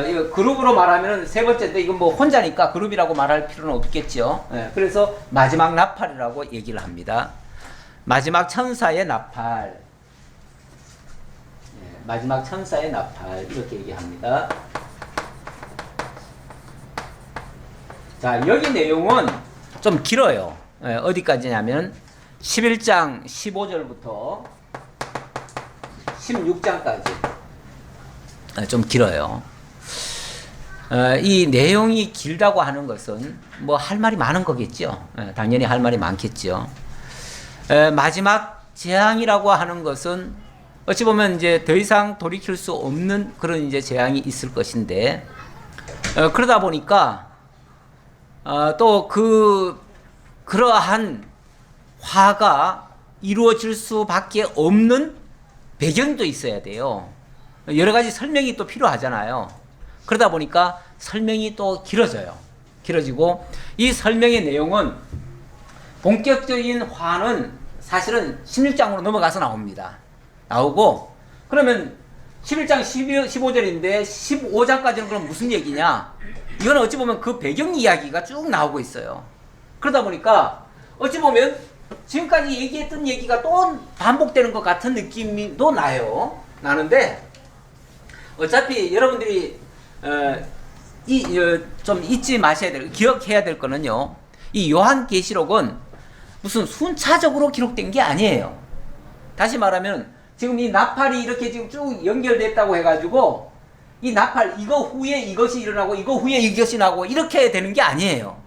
[SPEAKER 1] 이거 그룹으로 말하면 세 번째인데, 이건 혼자니까 그룹이라고 말할 필요는 없겠죠. 그래서 마지막 나팔이라고 얘기를 합니다. 마지막 천사의 나팔. 마지막 천사의 나팔. 이렇게 얘기합니다. 자, 여기 내용은 좀 길어요. 어디까지냐면 11장 15절부터 16장까지 좀 길어요. 이 내용이 길다고 하는 것은 할 말이 많은 거겠죠. 당연히 할 말이 많겠죠. 마지막 재앙이라고 하는 것은 어찌 보면 이제 더 이상 돌이킬 수 없는 그런 이제 재앙이 있을 것인데, 그러다 보니까 또 그러한 화가 이루어질 수밖에 없는 배경도 있어야 돼요. 여러 가지 설명이 또 필요하잖아요. 그러다 보니까 설명이 또 길어지고 이 설명의 내용은 본격적인 화는 사실은 16장으로 넘어가서 나오고, 그러면 11장 15절인데 15장까지는 그럼 무슨 얘기냐? 이건 어찌 보면 그 배경 이야기가 쭉 나오고 있어요. 그러다 보니까 어찌 보면 지금까지 얘기했던 얘기가 또 반복되는 것 같은 느낌도 나는데, 어차피 여러분들이 좀 기억해야 될 거는요, 이 요한계시록은 무슨 순차적으로 기록된 게 아니에요. 다시 말하면 지금 이 나팔이 이렇게 지금 쭉 연결됐다고 해가지고 이 나팔 이거 후에 이것이 일어나고 이거 후에 이것이 나고 이렇게 되는 게 아니에요.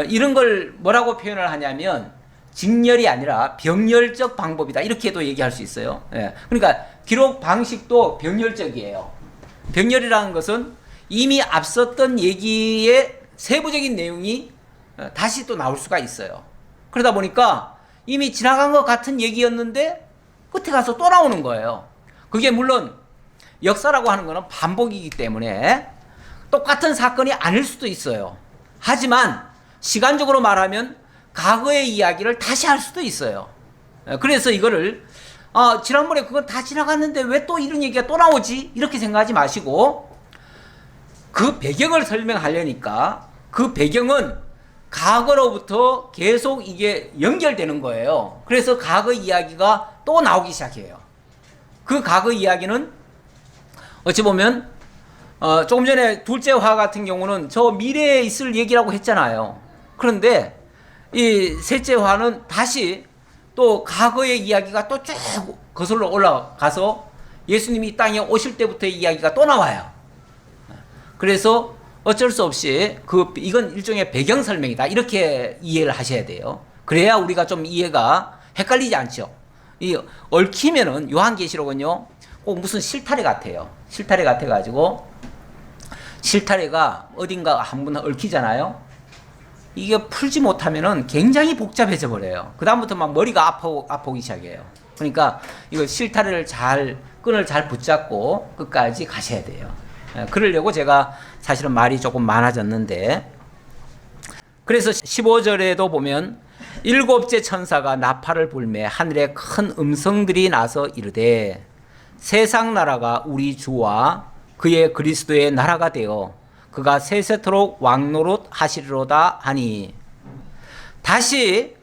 [SPEAKER 1] 이런 걸 뭐라고 표현을 하냐면 직렬이 아니라 병렬적 방법이다 이렇게도 얘기할 수 있어요. 그러니까 기록 방식도 병렬적이에요. 병렬이라는 것은 이미 앞섰던 얘기의 세부적인 내용이 다시 또 나올 수가 있어요. 그러다 보니까 이미 지나간 것 같은 얘기였는데 끝에 가서 또 나오는 거예요. 그게 물론 역사라고 하는 거는 반복이기 때문에 똑같은 사건이 아닐 수도 있어요. 하지만 시간적으로 말하면 과거의 이야기를 다시 할 수도 있어요. 그래서 이거를 지난번에 그건 다 지나갔는데 왜 또 이런 얘기가 또 나오지? 이렇게 생각하지 마시고 그 배경을 설명하려니까 그 배경은 과거로부터 계속 이게 연결되는 거예요. 그래서 과거 이야기가 또 나오기 시작해요. 그 과거 이야기는 어찌 보면 조금 전에 둘째 화 같은 경우는 저 미래에 있을 얘기라고 했잖아요. 그런데 이 셋째 화는 다시 또 과거의 이야기가 또 쭉 거슬러 올라가서 예수님이 이 땅에 오실 때부터의 이야기가 또 나와요. 그래서 어쩔 수 없이 이건 일종의 배경 설명이다 이렇게 이해를 하셔야 돼요. 그래야 우리가 좀 이해가 헷갈리지 않죠. 이 얽히면은 요한계시록은요 꼭 무슨 실타래 같아요. 실타래 같아가지고 실타래가 어딘가 한 번 얽히잖아요. 이게 풀지 못하면은 굉장히 복잡해져 버려요. 그 다음부터 막 머리가 아프기 시작해요. 그러니까 이거 실타래를 끈을 잘 붙잡고 끝까지 가셔야 돼요. 그러려고 제가 사실은 말이 조금 많아졌는데, 그래서 15절에도 보면 일곱째 천사가 나팔을 불매 하늘에 큰 음성들이 나서 이르되 세상 나라가 우리 주와 그의 그리스도의 나라가 되어 그가 세세토록 왕노릇 하시리로다 하니, 다시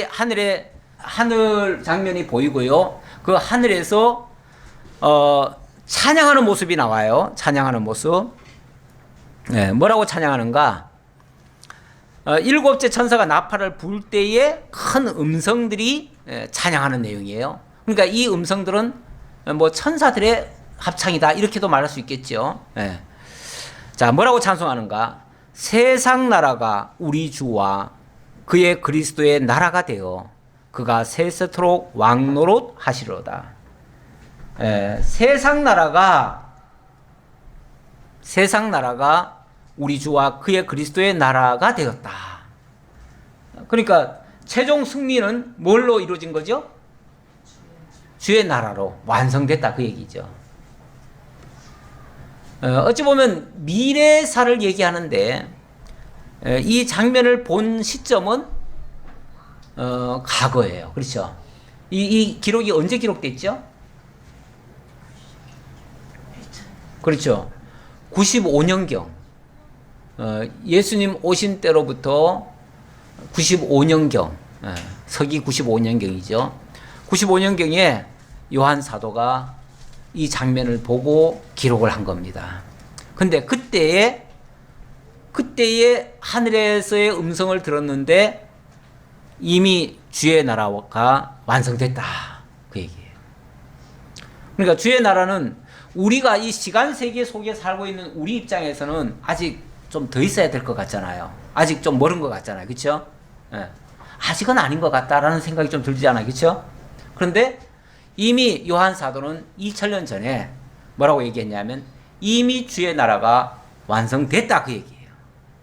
[SPEAKER 1] 하늘 장면이 보이고요. 그 하늘에서 찬양하는 모습이 나와요. 찬양하는 모습. 뭐라고 찬양하는가? 일곱째 천사가 나팔을 불 때에 큰 음성들이 찬양하는 내용이에요. 그러니까 이 음성들은 뭐 천사들의 합창이다 이렇게도 말할 수 있겠죠. 자, 뭐라고 찬송하는가? 세상 나라가 우리 주와 그의 그리스도의 나라가 되어 그가 세세토록 왕노릇 하시리로다. 세상 나라가 우리 주와 그의 그리스도의 나라가 되었다. 그러니까 최종 승리는 뭘로 이루어진 거죠? 주의 나라로 완성됐다 그 얘기죠. 어찌 보면 미래사를 얘기하는데 이 장면을 본 시점은 과거예요. 그렇죠? 이 기록이 언제 기록됐죠? 그렇죠. 95년경. 예수님 오신 때로부터 95년경. 서기 95년경이죠. 95년경에 요한 사도가 이 장면을 보고 기록을 한 겁니다. 근데 그때에 하늘에서의 음성을 들었는데 이미 주의 나라가 완성됐다. 그 얘기예요. 그러니까 주의 나라는 우리가 이 시간 세계 속에 살고 있는 우리 입장에서는 아직 좀 더 있어야 될 것 같잖아요. 아직 좀 멀은 것 같잖아요. 그렇죠? 아직은 아닌 것 같다라는 생각이 좀 들지 않아요. 그렇죠? 그런데 이미 요한 사도는 2000년 전에 뭐라고 얘기했냐면 이미 주의 나라가 완성됐다 그 얘기예요.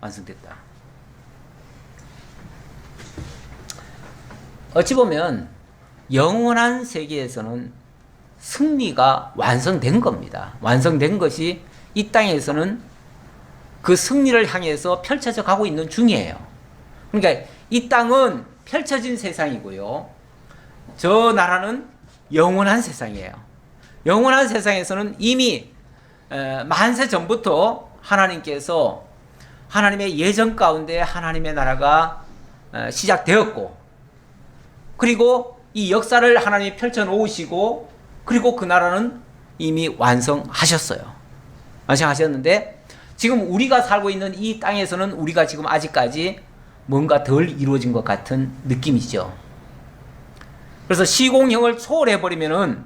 [SPEAKER 1] 완성됐다. 어찌 보면 영원한 세계에서는 승리가 완성된 겁니다. 완성된 것이 이 땅에서는 그 승리를 향해서 펼쳐져 가고 있는 중이에요. 그러니까 이 땅은 펼쳐진 세상이고요. 저 나라는 영원한 세상이에요. 영원한 세상에서는 이미 만세 전부터 하나님께서 하나님의 예정 가운데 하나님의 나라가 시작되었고, 그리고 이 역사를 하나님이 펼쳐 놓으시고, 그리고 그 나라는 이미 완성하셨어요. 완성하셨는데 지금 우리가 살고 있는 이 땅에서는 우리가 지금 아직까지 뭔가 덜 이루어진 것 같은 느낌이죠. 그래서 시공형을 초월해버리면은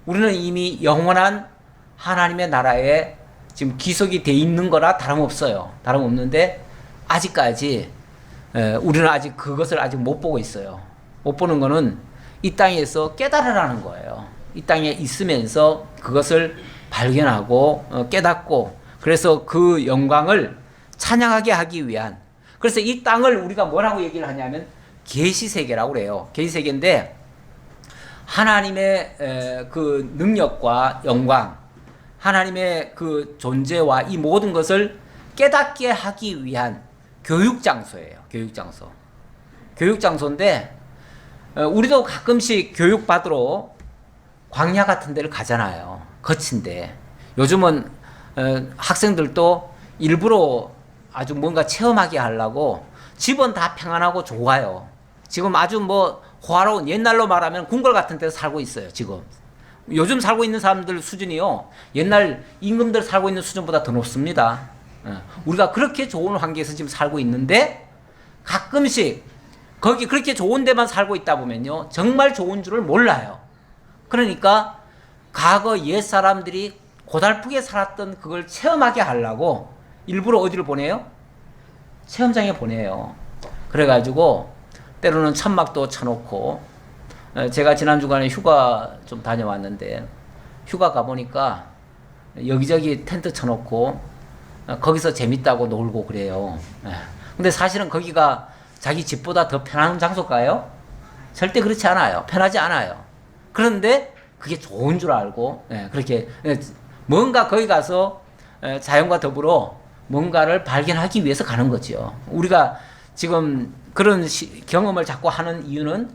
[SPEAKER 1] 우리는 이미 영원한 하나님의 나라에 지금 기속이 돼 있는 거라 다름없어요. 다름없는데 아직까지 우리는 아직 그것을 아직 못 보고 있어요. 못 보는 거는 이 땅에서 깨달으라는 거예요. 이 땅에 있으면서 그것을 발견하고 깨닫고 그래서 그 영광을 찬양하게 하기 위한 그래서 이 땅을 우리가 뭐라고 얘기를 하냐면 계시세계라고 그래요. 계시세계인데 하나님의 그 능력과 영광 하나님의 그 존재와 이 모든 것을 깨닫게 하기 위한 교육장소예요. 교육장소. 교육장소인데 우리도 가끔씩 교육받으러 광야 같은 데를 가잖아요. 거친데. 요즘은 학생들도 일부러 아주 뭔가 체험하게 하려고 집은 다 평안하고 좋아요. 지금 아주 뭐 호화로운 옛날로 말하면 궁궐 같은 데서 살고 있어요. 지금. 요즘 살고 있는 사람들 수준이요. 옛날 임금들 살고 있는 수준보다 더 높습니다. 우리가 그렇게 좋은 환경에서 지금 살고 있는데 가끔씩 거기 그렇게 좋은 데만 살고 있다 보면요. 정말 좋은 줄을 몰라요. 그러니까 과거 옛 사람들이 고달프게 살았던 그걸 체험하게 하려고 일부러 어디를 보내요? 체험장에 보내요. 그래가지고 때로는 천막도 쳐놓고 제가 지난 주간에 휴가 좀 다녀왔는데 휴가 가보니까 여기저기 텐트 쳐놓고 거기서 재밌다고 놀고 그래요. 근데 사실은 거기가 자기 집보다 더 편한 장소일까요? 절대 그렇지 않아요. 편하지 않아요. 그런데 그게 좋은 줄 알고 그렇게 뭔가 거기 가서 자연과 더불어 뭔가를 발견하기 위해서 가는 거죠. 우리가 지금 그런 경험을 자꾸 하는 이유는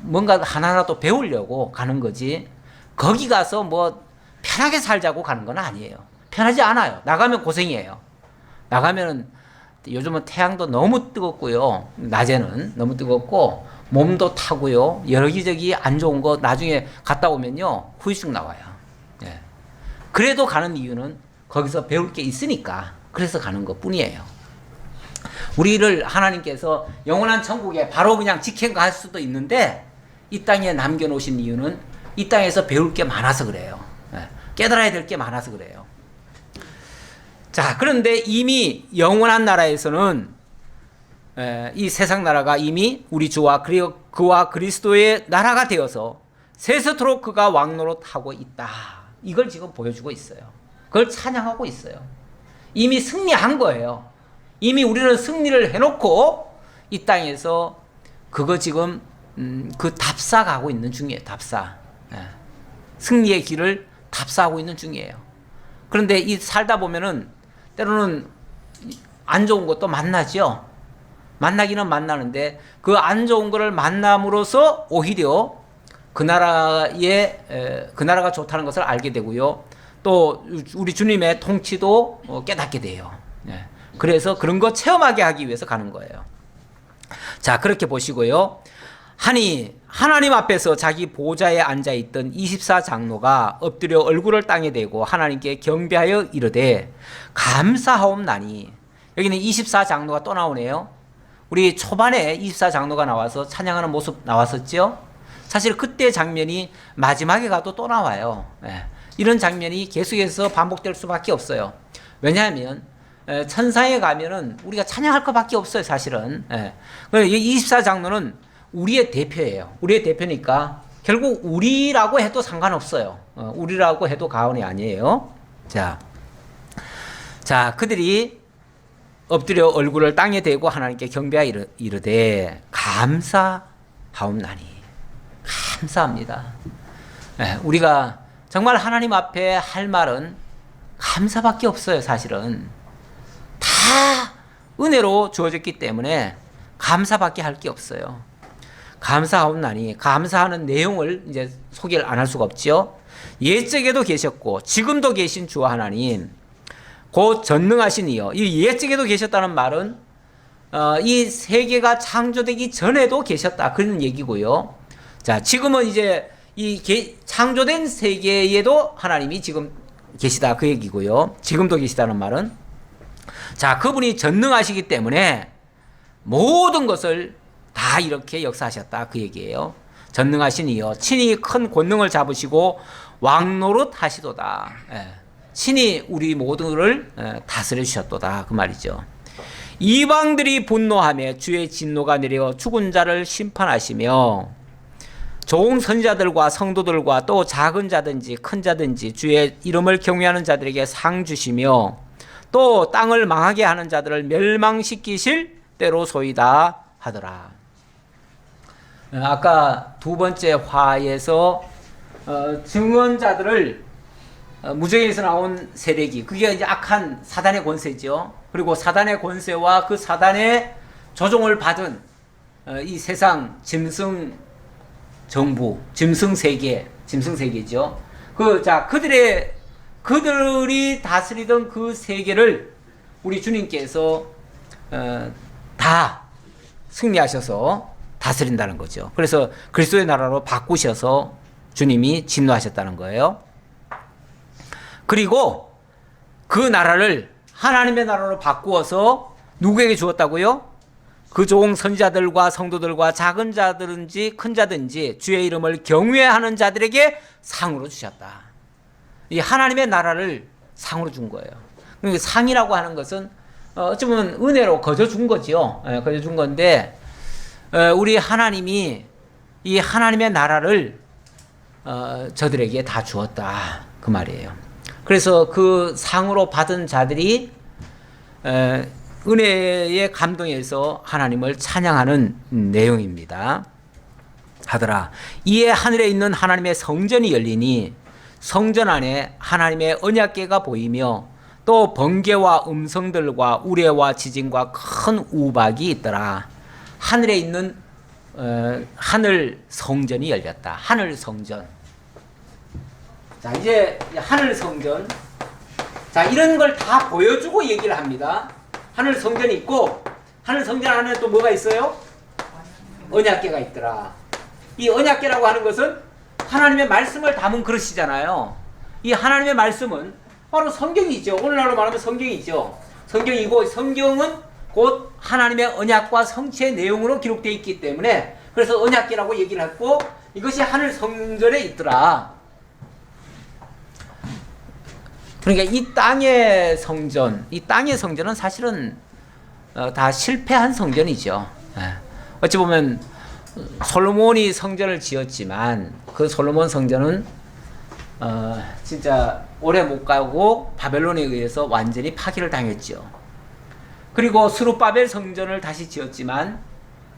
[SPEAKER 1] 뭔가 하나라도 배우려고 가는 거지 거기 가서 뭐 편하게 살자고 가는 건 아니에요. 편하지 않아요. 나가면 고생이에요. 나가면은 요즘은 태양도 너무 뜨겁고요. 낮에는 너무 뜨겁고 몸도 타고요. 여기저기 안 좋은 거 나중에 갔다 오면요. 후유증 나와요. 예. 그래도 가는 이유는 거기서 배울 게 있으니까 그래서 가는 것 뿐이에요. 우리를 하나님께서 영원한 천국에 바로 그냥 직행할 수도 있는데 이 땅에 남겨놓으신 이유는 이 땅에서 배울 게 많아서 그래요. 깨달아야 될 게 많아서 그래요. 자, 그런데 이미 영원한 나라에서는 이 세상 나라가 이미 우리 주와 그와 그리스도의 나라가 되어서 세세토록 그가 왕노릇하고 있다. 이걸 지금 보여주고 있어요. 그걸 찬양하고 있어요. 이미 승리한 거예요. 이미 우리는 승리를 해놓고 이 땅에서 그거 지금 그 답사가고 있는 중이에요. 답사. 승리의 길을 답사하고 있는 중이에요. 그런데 이 살다 보면은 때로는 안 좋은 것도 만나죠. 만나기는 만나는데 그 안 좋은 거를 만남으로써 오히려 그 나라가 좋다는 것을 알게 되고요. 또 우리 주님의 통치도 깨닫게 돼요. 그래서 그런 거 체험하게 하기 위해서 가는 거예요. 자, 그렇게 보시고요. 하나님 앞에서 자기 보좌에 앉아있던 24장로가 엎드려 얼굴을 땅에 대고 하나님께 경배하여 이르되 감사하옵나니. 여기는 24장로가 또 나오네요. 우리 초반에 24장로가 나와서 찬양하는 모습 나왔었죠. 사실 그때 장면이 마지막에 가도 또 나와요. 이런 장면이 계속해서 반복될 수밖에 없어요. 왜냐하면 천상에 가면은 우리가 찬양할 것밖에 없어요, 사실은. 이 24장로는 우리의 대표예요. 우리의 대표니까 결국 우리라고 해도 상관없어요. 우리라고 해도 가언이 아니에요. 자, 그들이 엎드려 얼굴을 땅에 대고 하나님께 경배하여 이르되 감사하옵나니. 감사합니다. 우리가 정말 하나님 앞에 할 말은 감사밖에 없어요, 사실은. 다 은혜로 주어졌기 때문에 감사밖에 할 게 없어요. 감사하옵나니. 감사하는 내용을 이제 소개를 안 할 수가 없죠. 옛적에도 계셨고 지금도 계신 주 하나님 곧 전능하신 이여. 이 옛적에도 계셨다는 말은 이 세계가 창조되기 전에도 계셨다 그런 얘기고요. 자, 지금은 이제 이 창조된 세계에도 하나님이 지금 계시다 그 얘기고요. 지금도 계시다는 말은 자, 그분이 전능하시기 때문에 모든 것을 다 이렇게 역사하셨다 그 얘기예요. 전능하신 이여 친히 큰 권능을 잡으시고 왕노릇 하시도다. 신이 우리 모두를 다스려 주셨도다 그 말이죠. 이방들이 분노하며 주의 진노가 내려 죽은 자를 심판하시며 좋은 선지자들과 성도들과 또 작은 자든지 큰 자든지 주의 이름을 경외하는 자들에게 상 주시며 또 땅을 망하게 하는 자들을 멸망시키실 때로소이다 하더라. 아까 두 번째 화에서 증언자들을 무정에서 나온 세력이 그게 이제 악한 사단의 권세죠. 그리고 사단의 권세와 그 사단의 조종을 받은 이 세상 짐승 정부, 짐승 세계죠. 그들이 다스리던 그 세계를 우리 주님께서 다 승리하셔서 다스린다는 거죠. 그래서 그리스도의 나라로 바꾸셔서 주님이 진노하셨다는 거예요. 그리고 그 나라를 하나님의 나라로 바꾸어서 누구에게 주었다고요? 그 종 선지자들과 성도들과 작은 자든지 큰 자든지 주의 이름을 경외하는 자들에게 상으로 주셨다. 이 하나님의 나라를 상으로 준 거예요. 그러니까 상이라고 하는 것은 어쩌면 은혜로 거저 준 거지요. 거저 준 건데 우리 하나님이 이 하나님의 나라를 저들에게 다 주었다 그 말이에요. 그래서 그 상으로 받은 자들이 은혜의 감동에서 하나님을 찬양하는 내용입니다. 하더라. 이에 하늘에 있는 하나님의 성전이 열리니 성전 안에 하나님의 언약궤가 보이며 또 번개와 음성들과 우레와 지진과 큰 우박이 있더라. 하늘에 있는 하늘 성전이 열렸다. 하늘 성전. 자, 이제 하늘 성전. 자, 이런 걸 다 보여주고 얘기를 합니다. 하늘 성전이 있고 하늘 성전 안에 또 뭐가 있어요? 언약궤가 있더라. 이 언약궤라고 하는 것은 하나님의 말씀을 담은 그릇이잖아요. 이 하나님의 말씀은 바로 성경이죠. 오늘날로 말하면 성경이죠. 성경이고 성경은 곧 하나님의 언약과 성취의 내용으로 기록되어 있기 때문에 그래서 언약궤라고 얘기를 했고 이것이 하늘 성전에 있더라. 그러니까 이 땅의 성전은 사실은 다 실패한 성전이죠. 어찌 보면 솔로몬이 성전을 지었지만 그 솔로몬 성전은 진짜 오래 못 가고 바벨론에 의해서 완전히 파괴를 당했죠. 그리고 스룹바벨 성전을 다시 지었지만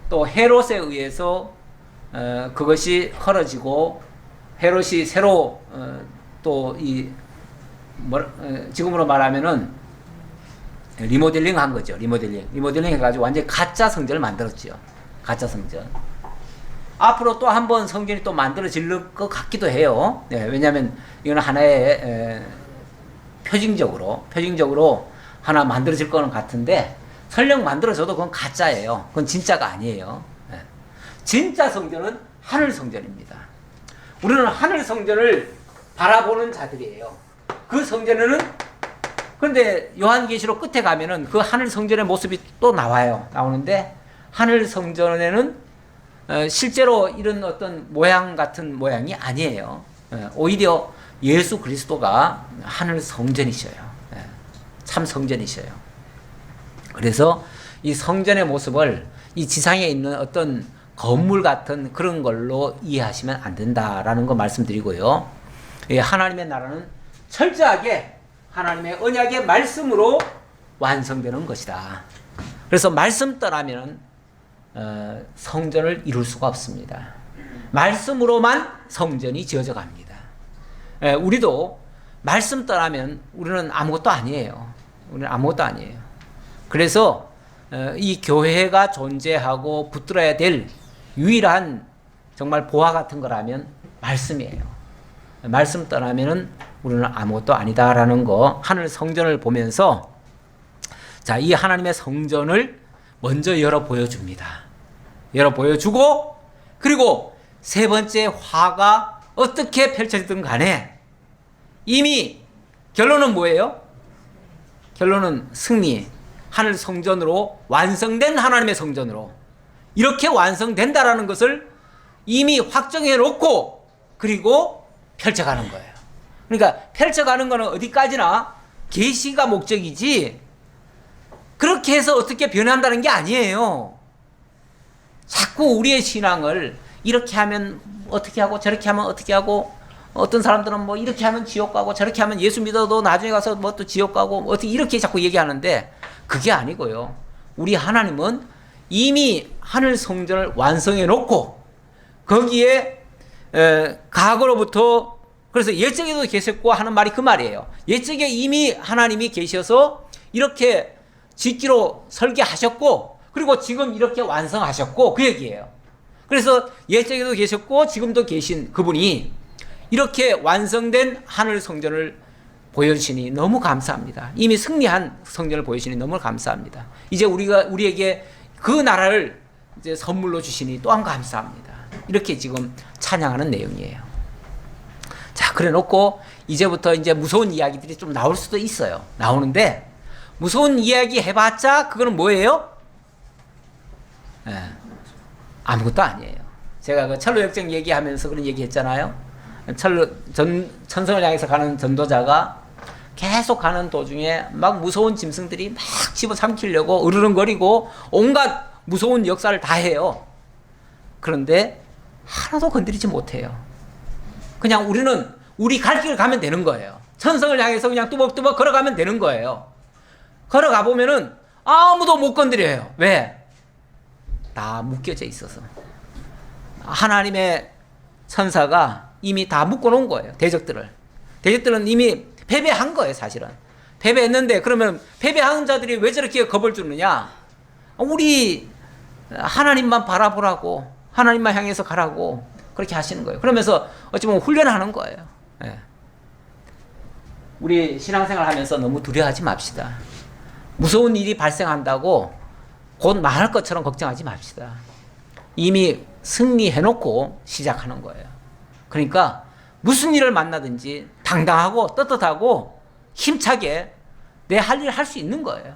[SPEAKER 1] 또 헤롯에 의해서 그것이 헐어지고 헤롯이 새로 지금으로 말하면은 리모델링 한 거죠. 리모델링 해가지고 완전히 가짜 성전을 만들었죠. 가짜 성전. 앞으로 또 한 번 성전이 또 만들어질 것 같기도 해요. 네, 왜냐하면 이건 하나의 표징적으로 하나 만들어질 거는 같은데 설령 만들어져도 그건 가짜예요. 그건 진짜가 아니에요. 네. 진짜 성전은 하늘 성전입니다. 우리는 하늘 성전을 바라보는 자들이에요. 그 성전에는 그런데 요한계시록 끝에 가면은 그 하늘 성전의 모습이 또 나오는데 하늘 성전에는 실제로 이런 어떤 모양 같은 모양이 아니에요. 오히려 예수 그리스도가 하늘 성전이셔요. 참 성전이셔요. 그래서 이 성전의 모습을 이 지상에 있는 어떤 건물 같은 그런 걸로 이해하시면 안 된다라는 거 말씀드리고요. 하나님의 나라는 철저하게 하나님의 언약의 말씀으로 완성되는 것이다. 그래서 말씀 떠나면 성전을 이룰 수가 없습니다. 말씀으로만 성전이 지어져 갑니다. 우리도 말씀 떠나면 우리는 아무것도 아니에요. 우리는 아무것도 아니에요. 그래서 이 교회가 존재하고 붙들어야 될 유일한 정말 보화 같은 거라면 말씀이에요. 말씀 떠나면은 우리는 아무것도 아니다라는 거 하늘 성전을 보면서 자, 이 하나님의 성전을 먼저 열어 보여줍니다. 열어 보여주고 그리고 세 번째 화가 어떻게 펼쳐지든 간에 이미 결론은 뭐예요? 결론은 승리. 하늘 성전으로 완성된 하나님의 성전으로 이렇게 완성된다라는 것을 이미 확정해 놓고 그리고 펼쳐가는 거예요. 그러니까 펼쳐가는 거는 어디까지나 계시가 목적이지 그렇게 해서 어떻게 변한다는 게 아니에요. 자꾸 우리의 신앙을 이렇게 하면 어떻게 하고 저렇게 하면 어떻게 하고 어떤 사람들은 뭐 이렇게 하면 지옥 가고 저렇게 하면 예수 믿어도 나중에 가서 뭐 또 지옥 가고 어떻게 이렇게 자꾸 얘기하는데 그게 아니고요. 우리 하나님은 이미 하늘 성전을 완성해 놓고 거기에 과거로부터 그래서 옛적에도 계셨고 하는 말이 그 말이에요. 옛적에 이미 하나님이 계셔서 이렇게 짓기로 설계하셨고 그리고 지금 이렇게 완성하셨고 그 얘기예요. 그래서 옛적에도 계셨고 지금도 계신 그분이 이렇게 완성된 하늘 성전을 보여주시니 너무 감사합니다. 이미 승리한 성전을 보여주시니 너무 감사합니다. 이제 우리에게 그 나라를 이제 선물로 주시니 또한 감사합니다. 이렇게 지금 찬양하는 내용이에요. 자, 그래 놓고 이제부터 이제 무서운 이야기들이 좀 나올 수도 있어요. 나오는데 무서운 이야기 해봤자 그거는 뭐예요? 아무것도 아니에요. 제가 그 철로 역정 얘기하면서 그런 얘기 했잖아요. 천성을 향해서 가는 전도자가 계속 가는 도중에 막 무서운 짐승들이 막 집어삼키려고 으르렁거리고 온갖 무서운 역사를 다 해요. 그런데 하나도 건드리지 못해요. 그냥 우리는 우리 갈 길을 가면 되는 거예요. 천성을 향해서 그냥 뚜벅뚜벅 걸어가면 되는 거예요. 걸어가 보면은 아무도 못 건드려요. 왜? 다 묶여져 있어서. 하나님의 천사가 이미 다 묶어놓은 거예요. 대적들은 이미 패배한 거예요. 사실은 패배했는데 그러면 패배한 자들이 왜 저렇게 겁을 주느냐? 우리 하나님만 바라보라고 하나님만 향해서 가라고 그렇게 하시는 거예요. 그러면서 어찌 보면 훈련하는 거예요. 네. 우리 신앙생활 하면서 너무 두려워하지 맙시다. 무서운 일이 발생한다고 곧 말할 것처럼 걱정하지 맙시다. 이미 승리해놓고 시작하는 거예요. 그러니까 무슨 일을 만나든지 당당하고 떳떳하고 힘차게 내 할 일 할 수 있는 거예요.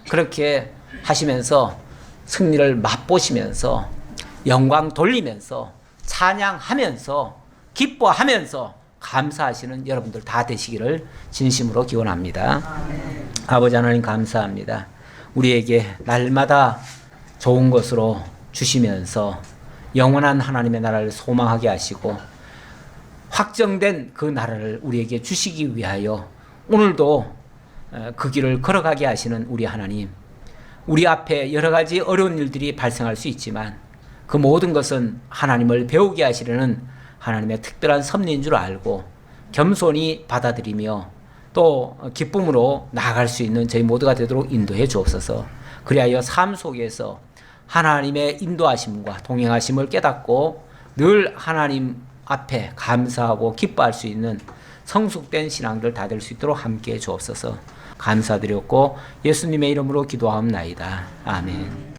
[SPEAKER 1] 그렇게 하시면서 승리를 맛보시면서 영광 돌리면서 찬양하면서 기뻐하면서 감사하시는 여러분들 다 되시기를 진심으로 기원합니다. 아버지 하나님 감사합니다. 우리에게 날마다 좋은 것으로 주시면서 영원한 하나님의 나라를 소망하게 하시고 확정된 그 나라를 우리에게 주시기 위하여 오늘도 그 길을 걸어가게 하시는 우리 하나님, 우리 앞에 여러 가지 어려운 일들이 발생할 수 있지만 그 모든 것은 하나님을 배우게 하시려는 하나님의 특별한 섭리인 줄 알고 겸손히 받아들이며 또 기쁨으로 나아갈 수 있는 저희 모두가 되도록 인도해 주옵소서. 그리하여 삶 속에서 하나님의 인도하심과 동행하심을 깨닫고 늘 하나님 앞에 감사하고 기뻐할 수 있는 성숙된 신앙들 다 될 수 있도록 함께해 주옵소서. 감사드렸고 예수님의 이름으로 기도하옵나이다. 아멘.